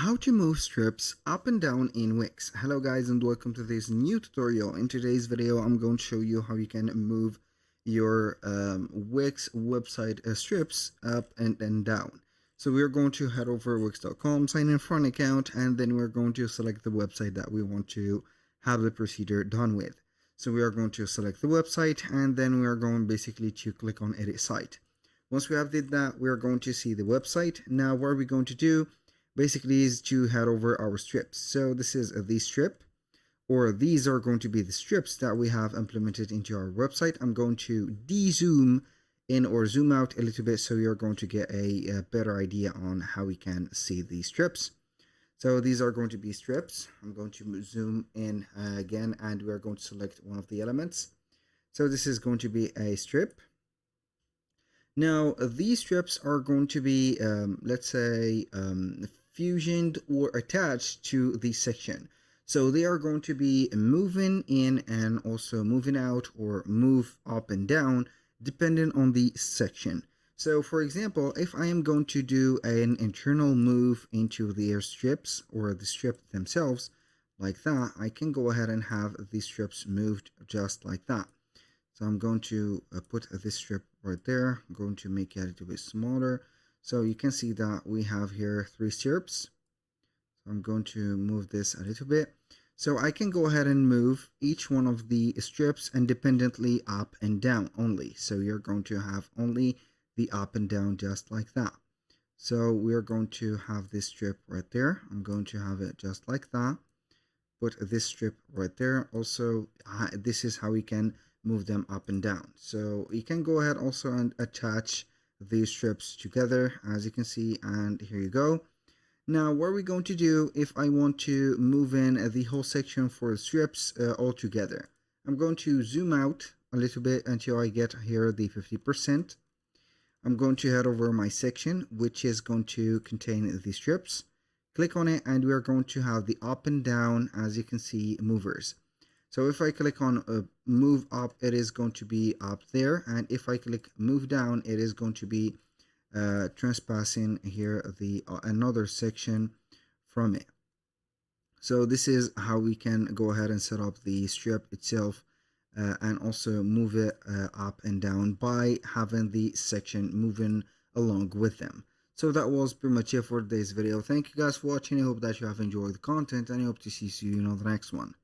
How to move strips up and down in Wix. Hello guys and welcome to this new tutorial. In today's video I'm going to show you how you can move your Wix website strips up and down. So we're going to head over wix.com, sign in for an account, and then we're going to select the website that we want to have the procedure done with. So we are going to select the website and then we are going basically to click on edit site. Once we have did that, we are going to see the website. Now what are we going to do basically is to head over our strips. So this is the strip, or these are going to be the strips that we have implemented into our website. I'm going to de-zoom in or zoom out a little bit so you're going to get a better idea on how we can see these strips. So these are going to be strips. I'm going to zoom in again and we're going to select one of the elements. So this is going to be a strip. Now these strips are going to be let's say fusioned or attached to the section. So they are going to be moving in and also moving out or move up and down depending on the section. So for example, if I am going to do an internal move into the strips or the strip themselves like that, I can go ahead and have these strips moved just like that. So I'm going to put this strip right there. I'm going to make it a little bit smaller. So you can see that we have here 3 strips. So I'm going to move this a little bit. So I can go ahead and move each one of the strips independently up and down only. So you're going to have only the up and down just like that. So we're going to have this strip right there. I'm going to have it just like that. Put this strip right there. Also, this is how we can move them up and down. So you can go ahead also and attach these strips together, as you can see, and here you go. Now what are we going to do if I want to move in the whole section for the strips all together? I'm going to zoom out a little bit until I get here the 50%. I'm going to head over my section, which is going to contain the strips. Click on it and we are going to have the up and down, as you can see, movers. So if I click on move up, it is going to be up there, and if I click move down, it is going to be trespassing here the another section from it. So this is how we can go ahead and set up the strip itself and also move it up and down by having the section moving along with them. So that was pretty much it for today's video. Thank you guys for watching. I hope that you have enjoyed the content and I hope to see you in the next one.